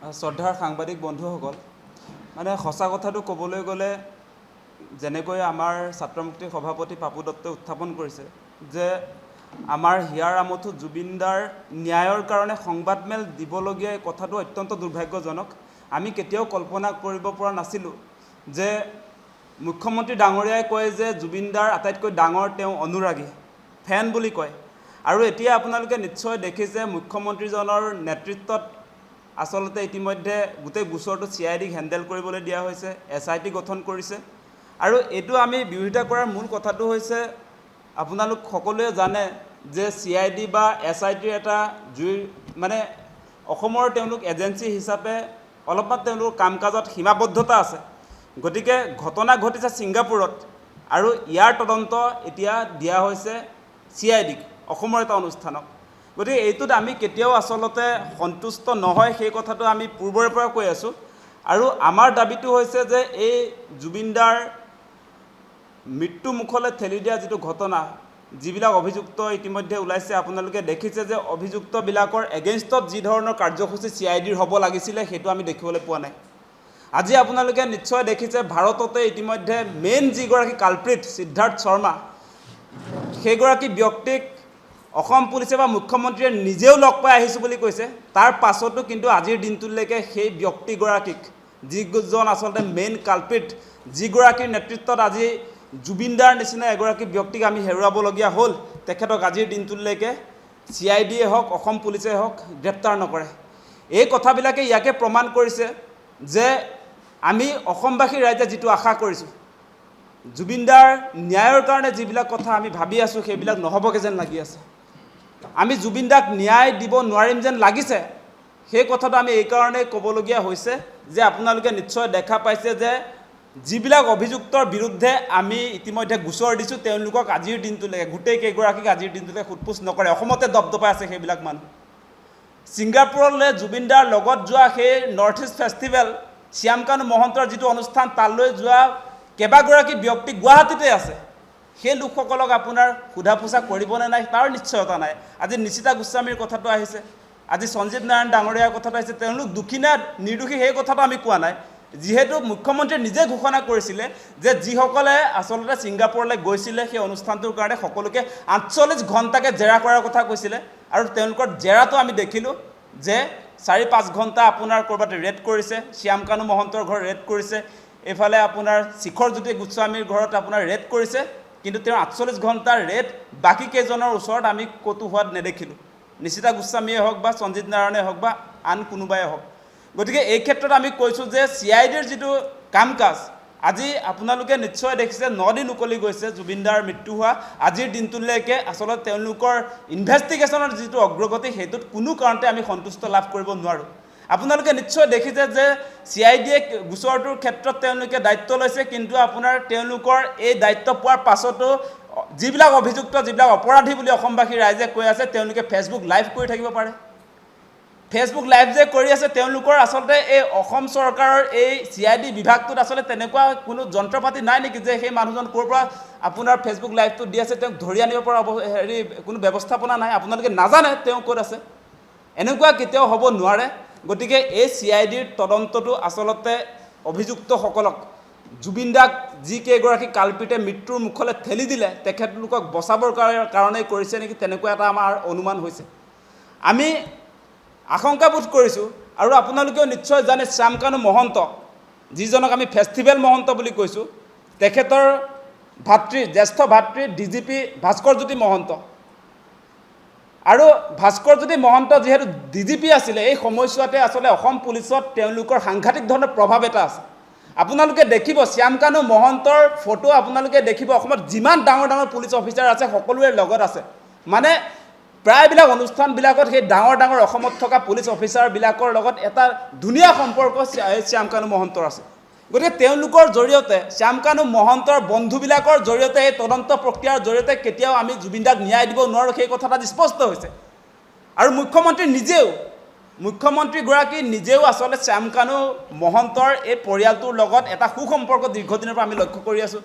শ্ৰদ্ধাৰ সাংবাদিক বন্ধুসকল, মানে সঁচা কথাটো ক'বলৈ গ'লে যেনেকৈ আমাৰ ছাত্ৰ মুক্তিৰ সভাপতি পাপু দত্তই উত্থাপন কৰিছে যে আমাৰ হিয়াৰ আমঠু জুবিনদাৰ ন্যায়ৰ কাৰণে সংবাদমেল দিবলগীয়া এই কথাটো অত্যন্ত দুৰ্ভাগ্যজনক। আমি কেতিয়াও কল্পনা কৰিব পৰা নাছিলোঁ যে মুখ্যমন্ত্ৰী ডাঙৰীয়াই কয় যে জুবিনদাৰ আটাইতকৈ ডাঙৰ তেওঁ অনুৰাগী, ফেন বুলি কয়। আৰু এতিয়া আপোনালোকে নিশ্চয় দেখিছে মুখ্যমন্ত্ৰীজনৰ নেতৃত্বত আচলতে ইতিমধ্যে গোটেই গোচৰটো CIDক হেণ্ডেল কৰিবলৈ দিয়া হৈছে, SIT গঠন কৰিছে। আৰু এইটো আমি বিৰোধিতা কৰাৰ মূল কথাটো হৈছে আপোনালোক সকলোৱে জানে যে CID বা SITৰ এটা মানে অসমৰ তেওঁলোক এজেঞ্চি হিচাপে অলপমান তেওঁলোকৰ কাম কাজত সীমাবদ্ধতা আছে। গতিকে ঘটনা ঘটিছে ছিংগাপুৰত আৰু ইয়াৰ তদন্ত এতিয়া দিয়া হৈছে CIDক, অসমৰ এটা অনুষ্ঠানক। গতিকে এইটোত আমি কেতিয়াও আচলতে সন্তুষ্ট নহয়, সেই কথাটো আমি পূৰ্বৰে পৰা কৈ আছোঁ। আৰু আমাৰ দাবীটো হৈছে যে এই জুবিনদাৰ মৃত্যু মুখলৈ ঠেলি দিয়া যিটো ঘটনা, যিবিলাক অভিযুক্ত ইতিমধ্যে ওলাইছে, আপোনালোকে দেখিছে যে অভিযুক্তবিলাকৰ এগেইনষ্টত যি ধৰণৰ কাৰ্যসূচী CIDৰ হ'ব লাগিছিলে সেইটো আমি দেখিবলৈ পোৱা নাই। আজি আপোনালোকে নিশ্চয় দেখিছে ভাৰততে ইতিমধ্যে মেইন যিগৰাকী কালপ্ৰিট সিদ্ধাৰ্থ শৰ্মা, সেইগৰাকী ব্যক্তিক অসম পুলিচে বা মুখ্যমন্ত্ৰীয়ে নিজেও লগ পাই আহিছোঁ বুলি কৈছে। তাৰ পাছতো কিন্তু আজিৰ দিনটোলৈকে সেই ব্যক্তিগৰাকীক, যিজন আচলতে মেইন কালপ্ৰিট, যিগৰাকীৰ নেতৃত্বত আজি জুবিনদাৰ নিচিনা এগৰাকী ব্যক্তিক আমি হেৰুৱাবলগীয়া হ'ল, তেখেতক আজিৰ দিনটোলৈকে CIDয়ে হওক অসম পুলিচে হওক গ্ৰেপ্তাৰ নকৰে। এই কথাবিলাকে ইয়াকে প্ৰমাণ কৰিছে যে আমি অসমবাসী ৰাইজে যিটো আশা কৰিছোঁ, জুবিনদাৰ ন্যায়ৰ কাৰণে যিবিলাক কথা আমি ভাবি আছোঁ সেইবিলাক নহ'বগৈ যেন লাগি আছে। আমি জুবিনদাক ন্যায় দিব নোৱাৰিম যেন লাগিছে। সেই কথাটো আমি এইকাৰণেই ক'বলগীয়া হৈছে যে আপোনালোকে নিশ্চয় দেখা পাইছে যে যিবিলাক অভিযুক্তৰ বিৰুদ্ধে আমি ইতিমধ্যে গোচৰ দিছোঁ তেওঁলোকক আজিৰ দিনটোলৈকে, গোটেই কেইগৰাকীক আজিৰ দিনটোলৈকে সোধপোছ নকৰে। অসমতে দপদপাই আছে সেইবিলাক মানুহ। ছিংগাপুৰলৈ জুবিনদাৰ লগত যোৱা সেই নৰ্থ ইষ্ট ফেষ্টিভেল, শ্যামকানু মহন্তৰ যিটো অনুষ্ঠান, তালৈ যোৱা কেইবাগৰাকী ব্যক্তি গুৱাহাটীতে আছে। সেই লোকসকলক আপোনাৰ সোধা পোছা কৰিবনে নাই তাৰ নিশ্চয়তা নাই। আজি নিশিতা গোস্বামীৰ কথাটো আহিছে, আজি সঞ্জীৱ নাৰায়ণ ডাঙৰীয়াৰ কথাটো আহিছে। তেওঁলোক দোষী নে নিৰ্দোষী সেই কথাটো আমি কোৱা নাই, যিহেতু মুখ্যমন্ত্ৰীয়ে নিজে ঘোষণা কৰিছিলে যে যিসকলে আচলতে ছিংগাপুৰলৈ গৈছিলে সেই অনুষ্ঠানটোৰ কাৰণে সকলোকে 48 ঘণ্টাকৈ জেৰা কৰাৰ কথা কৈছিলে। আৰু তেওঁলোকৰ জেৰাটো আমি দেখিলোঁ যে 4-5 ঘণ্টা আপোনাৰ ক'ৰবাত ৰেড কৰিছে, শ্যামকানু মহন্তৰ ঘৰ ৰেড কৰিছে, এইফালে আপোনাৰ শিখৰজ্যোতি গোস্বামীৰ ঘৰত আপোনাৰ ৰেড কৰিছে। কিন্তু তেওঁ 48 ঘণ্টাৰ ৰেড বাকী কেইজনৰ ওচৰত আমি ক'তো হোৱাত নেদেখিলোঁ, নিশিতা গোস্বামীয়ে হওক বা সঞ্জীৱ নাৰায়ণে হওক বা আন কোনোবাই হওক। গতিকে এই ক্ষেত্ৰত আমি কৈছোঁ যে CIDৰ যিটো কাম কাজ, আজি আপোনালোকে নিশ্চয় দেখিছে 9 দিন উকলি গৈছে জুবিনদাৰ মৃত্যু হোৱা। আজিৰ দিনটোলৈকে আচলতে তেওঁলোকৰ ইনভেষ্টিগেশ্যনৰ যিটো অগ্ৰগতি সেইটোত কোনো কাৰণতে আমি সন্তুষ্ট লাভ কৰিব নোৱাৰোঁ। আপোনালোকে নিশ্চয় দেখিছে যে CIDয়ে গোচৰটোৰ ক্ষেত্ৰত তেওঁলোকে দায়িত্ব লৈছে, কিন্তু আপোনাৰ তেওঁলোকৰ এই দায়িত্ব পোৱাৰ পাছতো যিবিলাক অভিযুক্ত, যিবিলাক অপৰাধী বুলি অসমবাসী ৰাইজে কৈ আছে, তেওঁলোকে ফেচবুক লাইভ কৰি থাকিব পাৰে। ফেচবুক লাইভ যে কৰি আছে, তেওঁলোকৰ আচলতে এই অসম চৰকাৰৰ এই CID বিভাগটোত আচলতে তেনেকুৱা কোনো যন্ত্ৰ পাতি নাই নেকি যে সেই মানুহজন ক'ৰ পৰা আপোনাৰ ফেচবুক লাইভটো দি আছে তেওঁক ধৰি আনিব পৰা কোনো ব্যৱস্থাপনা নাই? আপোনালোকে নাজানে তেওঁ ক'ত আছে? এনেকুৱা কেতিয়াও হ'ব নোৱাৰে। গতিকে এই CIDৰ তদন্তটো আচলতে অভিযুক্তসকলক, জুবিনদাক যিকেইগৰাকী কালপিতে মৃত্যুৰ মুখলৈ ঠেলি দিলে তেখেতলোকক বচাবৰ কাৰণেই কৰিছে নেকি, তেনেকুৱা এটা আমাৰ অনুমান হৈছে। আমি আশংকাবোধ কৰিছোঁ। আৰু আপোনালোকেও নিশ্চয় জানে শ্যামকানু মহন্ত, যিজনক আমি ফেষ্টিভেল মহন্ত বুলি কৈছোঁ, তেখেতৰ ভাতৃ, জ্যেষ্ঠ ভাতৃ DGP ভাস্কৰজ্যোতি মহন্ত। আৰু ভাস্কৰজ্যোতি মহন্ত যিহেতু DGP আছিলে, এই সময়ছোৱাতে আচলতে অসম পুলিচত তেওঁলোকৰ সাংঘাতিক ধৰণৰ প্ৰভাৱ এটা আছে। আপোনালোকে দেখিব শ্যামকানু মহন্তৰ ফটো, আপোনালোকে দেখিব অসমত যিমান ডাঙৰ ডাঙৰ পুলিচ অফিচাৰ আছে সকলোৰে লগত আছে। মানে প্ৰায়বিলাক অনুষ্ঠানবিলাকত সেই ডাঙৰ ডাঙৰ অসমত থকা পুলিচ অফিচাৰবিলাকৰ লগত এটা ধুনীয়া সম্পৰ্ক শ্যামকানু মহন্তৰ আছে। গতিকে তেওঁলোকৰ জৰিয়তে, শ্যামকানু মহন্তৰ বন্ধুবিলাকৰ জৰিয়তে, এই তদন্ত প্ৰক্ৰিয়াৰ জৰিয়তে কেতিয়াও আমি জুবিনদাক ন্যায় দিব নোৱাৰোঁ, সেই কথাটা স্পষ্ট হৈছে। আৰু মুখ্যমন্ত্ৰীগৰাকী নিজেও আচলতে শ্যামকানু মহন্তৰ এই পৰিয়ালটোৰ লগত এটা সুসম্পৰ্ক দীৰ্ঘদিনৰ পৰা আমি লক্ষ্য কৰি আছোঁ।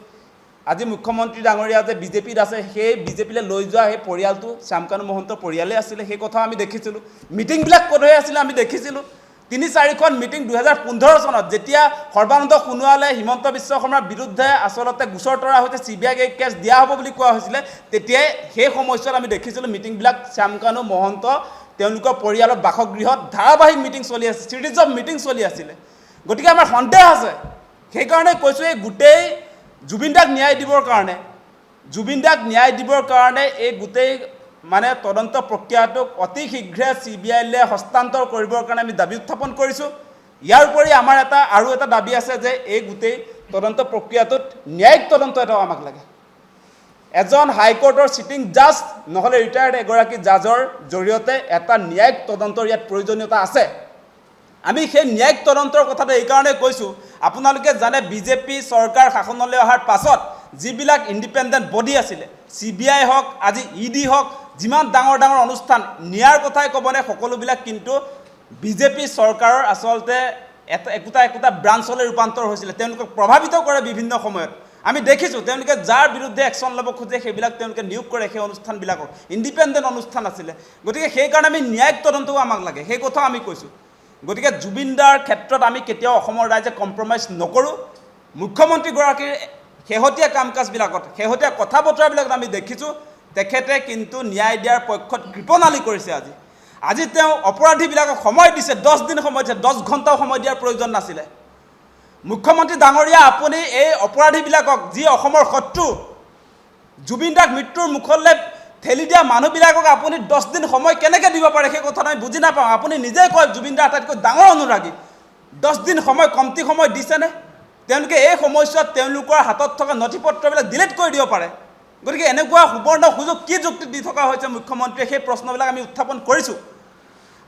আজি মুখ্যমন্ত্ৰী ডাঙৰীয়া যে বিজেপিত আছে, সেই বিজেপিলৈ লৈ যোৱা সেই পৰিয়ালটো শ্যামকানু মহন্তৰ পৰিয়ালেই আছিলে, সেই কথা আমি দেখিছিলোঁ। মিটিংবিলাক ক'ত হৈ আছিলে আমি দেখিছিলোঁ। 3-4খন মিটিং 2015 চনত যেতিয়া সৰ্বানন্দ সোণোৱালে হিমন্ত বিশ্ব শৰ্মাৰ বিৰুদ্ধে আচলতে গোচৰ তৰা হৈছে CBI কেছ দিয়া হ'ব বুলি কোৱা হৈছিলে তেতিয়াই সেই সময়ছোৱাত আমি দেখিছিলোঁ মিটিংবিলাক শ্যামকানু মহন্ত তেওঁলোকৰ পৰিয়ালৰ বাসগৃহত ধাৰাবাহিক মিটিং চলি আছে সিৰিজ অফ মিটিং চলি আছিলে গতিকে আমাৰ সন্দেহ আছে সেইকাৰণে কৈছোঁ এই গোটেই জুবিন দাক ন্যায় দিবৰ কাৰণে এই গোটেই মানে তদন্ত প্ৰক্ৰিয়াটোক অতি শীঘ্ৰে CBI-লে হস্তান্তৰ কৰিবৰ কাৰণে আমি দাবী উত্থাপন কৰিছোঁ ইয়াৰ উপৰি আমাৰ আৰু এটা দাবী আছে যে এই গোটেই তদন্ত প্ৰক্ৰিয়াটোত ন্যায়িক তদন্ত এটাও আমাক লাগে এজন হাইকোৰ্টৰ সিটিং জাজ নহলে ৰিটায়াৰ্ড এগৰাকী জাজৰ জৰিয়তে এটা ন্যায়িক তদন্তৰ ইয়াত প্ৰয়োজনীয়তা আছে আমি সেই ন্যায়িক তদন্তৰ কথাটো এই কাৰণে কৈছোঁ আপোনালোকে জানে বিজেপি চৰকাৰ শাসনলৈ অহাৰ পাছত যিবিলাক ইণ্ডিপেণ্ডেণ্ট বডি আছিলে CBI হওক আজি ED হওক যিমান ডাঙৰ অনুষ্ঠান নিয়াৰ কথাই ক'বনে সকলোবিলাক কিন্তু বিজেপি চৰকাৰৰ আচলতে একোটা ব্ৰাঞ্চলৈ ৰূপান্তৰ হৈছিলে তেওঁলোকক প্ৰভাৱিত কৰে বিভিন্ন সময়ত আমি দেখিছোঁ তেওঁলোকে যাৰ বিৰুদ্ধে একশ্যন ল'ব খোজে সেইবিলাক তেওঁলোকে নিয়োগ কৰে সেই অনুষ্ঠানবিলাকক ইণ্ডিপেণ্ডেণ্ট অনুষ্ঠান আছিলে গতিকে সেইকাৰণে আমি ন্যায়িক তদন্তও আমাক লাগে সেই কথাও আমি কৈছোঁ গতিকে জুবিন দাৰ ক্ষেত্ৰত আমি কেতিয়াও অসমৰ ৰাইজে কম্প্ৰমাইজ নকৰোঁ মুখ্যমন্ত্ৰীগৰাকীৰ শেহতীয়া কাম কাজবিলাকত শেহতীয়া কথা বতৰাবিলাকত আমি দেখিছোঁ তেখেতে কিন্তু ন্যায় দিয়াৰ পক্ষত কৃপণালী কৰিছে আজি তেওঁ অপৰাধীবিলাকক সময় দিছে 10 দিন সময় দিছে 10 ঘণ্টাও সময় দিয়াৰ প্ৰয়োজন নাছিলে মুখ্যমন্ত্ৰী ডাঙৰীয়া আপুনি এই অপৰাধীবিলাকক যি অসমৰ শত্ৰু জুবিন দাক মৃত্যুৰ মুখলৈ ঠেলি দিয়া মানুহবিলাকক আপুনি 10 দিন সময় কেনেকৈ দিব পাৰে সেই কথাটো আমি বুজি নাপাওঁ আপুনি নিজেই কয় জুবিন দা আটাইতকৈ ডাঙৰ অনুৰাগী 10 দিন সময় কমটি সময় দিছেনে তেওঁলোকে এই সময়ছোৱাত তেওঁলোকৰ হাতত থকা নথিপত্ৰবিলাক ডিলিট কৰি দিব পাৰে গতিকে এনেকুৱা সুবৰ্ণ সুযোগ কি যুক্তি দি থকা হৈছে মুখ্যমন্ত্ৰীয়ে সেই প্ৰশ্নবিলাক আমি উত্থাপন কৰিছোঁ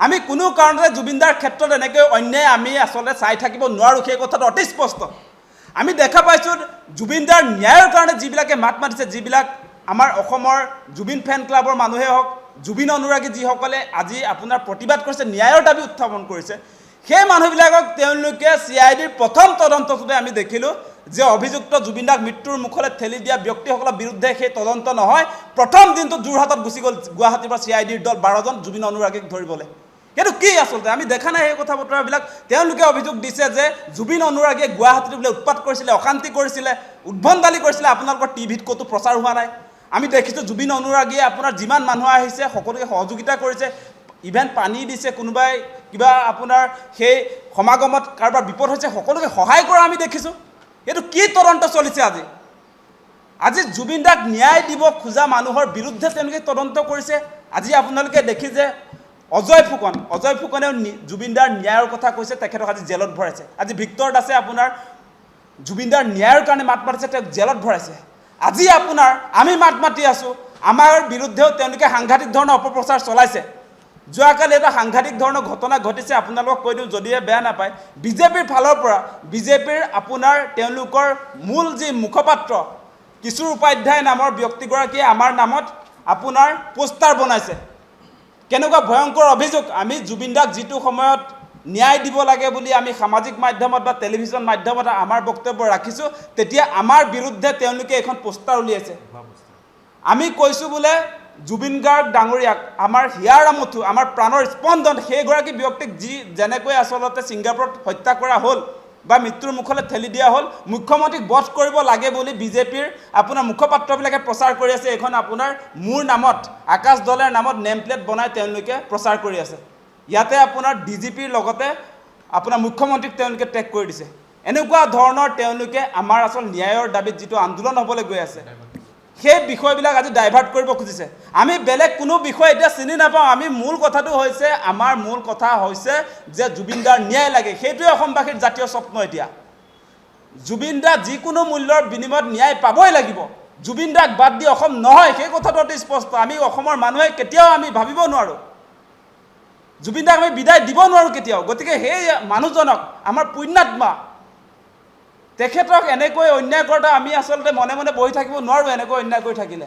আমি কোনো কাৰণতে জুবিন দাৰ ক্ষেত্ৰত এনেকৈ অন্যায় আমি আচলতে চাই থাকিব নোৱাৰোঁ সেই কথাটো অতি স্পষ্ট আমি দেখা পাইছোঁ জুবিন দাৰ ন্যায়ৰ কাৰণে যিবিলাকে মাত মাতিছে যিবিলাক আমাৰ অসমৰ জুবিন ফেন ক্লাবৰ মানুহে হওক জুবিন অনুৰাগী যিসকলে আজি আপোনাৰ প্ৰতিবাদ কৰিছে ন্যায়ৰ দাবী উত্থাপন কৰিছে সেই মানুহবিলাকক তেওঁলোকে CIDৰ প্ৰথম তদন্তটোতে আমি দেখিলোঁ যে অভিযুক্ত জুবিন দাক মৃত্যুৰ মুখলৈ ঠেলি দিয়া ব্যক্তিসকলৰ বিৰুদ্ধে সেই তদন্ত নহয় প্ৰথম দিনটো যোৰহাটত গুচি গ'ল গুৱাহাটীৰ পৰা CIDৰ দল 12জন জুবিন অনুৰাগীক ধৰিবলৈ সেইটো কি আচলতে আমি দেখা নাই সেই কথা বতৰাবিলাক তেওঁলোকে অভিযোগ দিছে যে জুবিন অনুৰাগীয়ে গুৱাহাটীত বোলে উৎপাত কৰিছিলে অশান্তি কৰিছিলে উদ্ভণ্ডালি কৰিছিলে আপোনালোকৰ টিভিত ক'তো প্ৰচাৰ হোৱা নাই আমি দেখিছোঁ জুবিন অনুৰাগীয়ে আপোনাৰ যিমান মানুহ আহিছে সকলোকে সহযোগিতা কৰিছে ইভেন পানী দিছে কোনোবাই কিবা আপোনাৰ সেই সমাগমত কাৰোবাৰ বিপদ হৈছে সকলোকে সহায় কৰা আমি দেখিছোঁ এইটো কি তদন্ত চলিছে আজি জুবিন দাক ন্যায় দিব খোজা মানুহৰ বিৰুদ্ধে তেওঁলোকে তদন্ত কৰিছে আজি আপোনালোকে দেখিছে অজয় ফুকনেও জুবিন দাৰ ন্যায়ৰ কথা কৈছে তেখেতক আজি জেলত ভৰাইছে আজি ভিক্টৰ দাসে আপোনাৰ জুবিন দাৰ ন্যায়ৰ কাৰণে মাত মাতিছে তেওঁক জেলত ভৰাইছে আজি আপোনাৰ আমি মাত মাতি আছোঁ আমাৰ বিৰুদ্ধেও তেওঁলোকে সাংঘাতিক ধৰণৰ অপপ্ৰচাৰ চলাইছে যোৱাকালি এটা সাংঘাতিক ধৰণৰ ঘটনা ঘটিছে আপোনালোকক কৈ দিওঁ যদিহে বেয়া নাপায় বিজেপিৰ ফালৰ পৰা বিজেপিৰ আপোনাৰ তেওঁলোকৰ মূল যি মুখপাত্ৰ কিশোৰ উপাধ্যায় নামৰ ব্যক্তিগৰাকীয়ে আমাৰ নামত আপোনাৰ পোষ্টাৰ বনাইছে কেনেকুৱা ভয়ংকৰ অভিযোগ আমি জুবিন দাক যিটো সময়ত ন্যায় দিব লাগে বুলি আমি সামাজিক মাধ্যমত বা টেলিভিছন মাধ্যমত আমাৰ বক্তব্য ৰাখিছোঁ তেতিয়া আমাৰ বিৰুদ্ধে তেওঁলোকে এখন পোষ্টাৰ উলিয়াইছে আমি কৈছোঁ বোলে জুবিন গাৰ্গ ডাঙৰীয়াক আমাৰ হিয়াৰ আমঠু আমাৰ প্ৰাণৰ স্পন্দন সেইগৰাকী ব্যক্তিক যেনেকৈ আচলতে ছিংগাপুৰত হত্যা কৰা হ'ল বা মৃত্যুৰ মুখলৈ ঠেলি দিয়া হ'ল মুখ্যমন্ত্ৰীক বধ কৰিব লাগে বুলি বিজেপিৰ আপোনাৰ মুখপাত্ৰবিলাকে প্ৰচাৰ কৰি আছে এখন আপোনাৰ মোৰ নামত আকাশ দলৰ নামত নেম প্লেট বনাই তেওঁলোকে প্ৰচাৰ কৰি আছে ইয়াতে আপোনাৰ DGPৰ লগতে আপোনাৰ মুখ্যমন্ত্ৰীক তেওঁলোকে টেগ কৰি দিছে এনেকুৱা ধৰণৰ তেওঁলোকে আমাৰ আচল ন্যায়ৰ দাবীত যিটো আন্দোলন হ'বলৈ গৈ আছে সেই বিষয়বিলাক আজি ডাইভাৰ্ট কৰিব খুজিছে আমি বেলেগ কোনো বিষয় এতিয়া চিনি নাপাওঁ আমি মূল কথাটো হৈছে আমাৰ মূল কথা হৈছে যে জুবিন দাৰ ন্যায় লাগে সেইটোৱে অসমবাসীৰ জাতীয় স্বপ্ন এতিয়া জুবিন দা যিকোনো মূল্যৰ বিনিময়ত ন্যায় পাবই লাগিব জুবিন দাক বাদ দি অসম নহয় সেই কথাটো অতি স্পষ্ট আমি অসমৰ মানুহে কেতিয়াও আমি ভাবিব নোৱাৰোঁ জুবিন দাক আমি বিদায় দিব নোৱাৰোঁ কেতিয়াও গতিকে সেই মানুহজনক আমাৰ পুণ্যাত্মা তেখেতক এনেকৈ অন্যায় কৰোঁতে আমি আচলতে মনে মনে বহি থাকিব নোৱাৰোঁ এনেকৈ অন্যায় কৰি থাকিলে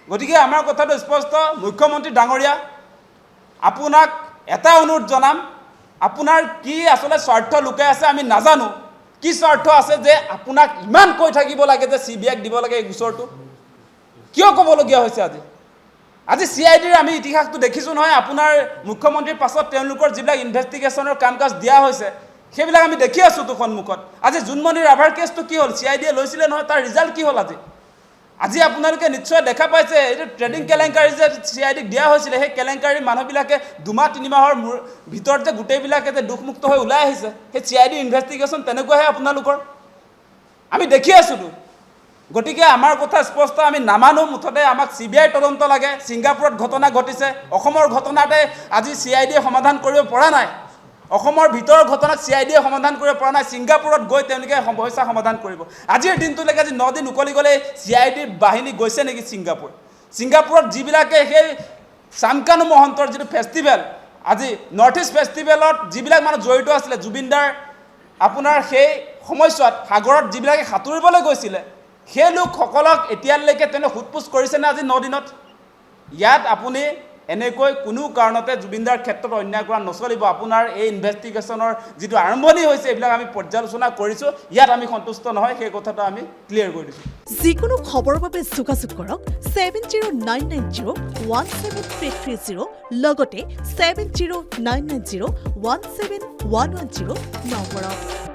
গতিকে আমাৰ কথাটো স্পষ্ট মুখ্যমন্ত্ৰী ডাঙৰীয়া আপোনাক এটা অনুৰোধ জনাম আপোনাৰ কি আচলতে স্বাৰ্থ লুকাই আছে আমি নাজানো কি স্বাৰ্থ আছে যে আপোনাক ইমান কৈ থাকিব লাগে যে CBIক দিব লাগে এই গোচৰটো কিয় ক'বলগীয়া হৈছে আজি আজি CIDৰ আমি ইতিহাসটো দেখিছোঁ নহয় আপোনাৰ মুখ্যমন্ত্ৰীৰ পাছত তেওঁলোকৰ যিবিলাক ইনভেষ্টিগেশ্যনৰ কাম কাজ দিয়া হৈছে সেইবিলাক আমি দেখি আছোঁ তো সন্মুখত আজি জোনমণি ৰাভাৰ কেছটো কি হ'ল CIDয়ে লৈছিলে নহয় তাৰ ৰিজাল্ট কি হ'ল আজি আপোনালোকে নিশ্চয় দেখা পাইছে এইটো ট্ৰেডিং কেলেংকাৰী যে CIDক দিয়া হৈছিলে সেই কেলেংকাৰী মানুহবিলাকে 2-3 মাহৰ ভিতৰত যে গোটেইবিলাকে যে দুখমুক্ত হৈ ওলাই আহিছে সেই CID ইনভেষ্টিগেশ্যন তেনেকুৱাহে আপোনালোকৰ আমি দেখি আছোঁ তো গতিকে আমাৰ কথা স্পষ্ট আমি নামানো মুঠতে আমাক CBI তদন্ত লাগে ছিংগাপুৰত ঘটনা ঘটিছে অসমৰ ঘটনাতে আজি CIDয়ে সমাধান কৰিব পৰা নাই অসমৰ ভিতৰৰ ঘটনাক CIDয়ে সমাধান কৰিব পৰা নাই ছিংগাপুৰত গৈ তেওঁলোকে সমস্যা সমাধান কৰিব আজিৰ দিনটোলৈকে আজি 9 দিন উকলি গ'লে CIDৰ বাহিনী গৈছে নেকি ছিংগাপুৰত যিবিলাকে সেই চামকানু মহন্তৰ যিটো ফেষ্টিভেল আজি নৰ্থ ইষ্ট ফেষ্টিভেলত যিবিলাক মানুহ জড়িত আছিলে জুবিনদাৰ আপোনাৰ সেই সময়ছোৱাত সাগৰত যিবিলাকে সাঁতুৰিবলৈ গৈছিলে সেই লোকসকলক এতিয়ালৈকে তেনে হুটপুচ কৰিছে না আজি 9 দিনত ইয়াত আপুনি এনেকৈ কোনো কাৰণতে জুবিনদাৰ ক্ষেত্ৰত অন্যায় কৰা নচলিব আপোনাৰ এই ইনভেষ্টিগেশ্যনৰ যিটো আৰম্ভণি হৈছে এইবিলাক আমি পৰ্যালোচনা কৰিছোঁ ইয়াত আমি সন্তুষ্ট নহয় সেই কথাটো আমি ক্লিয়াৰ কৰি দিছোঁ যিকোনো খবৰৰ বাবে যোগাযোগ কৰক 7099017330 লগতে 7099017110 নম্বৰত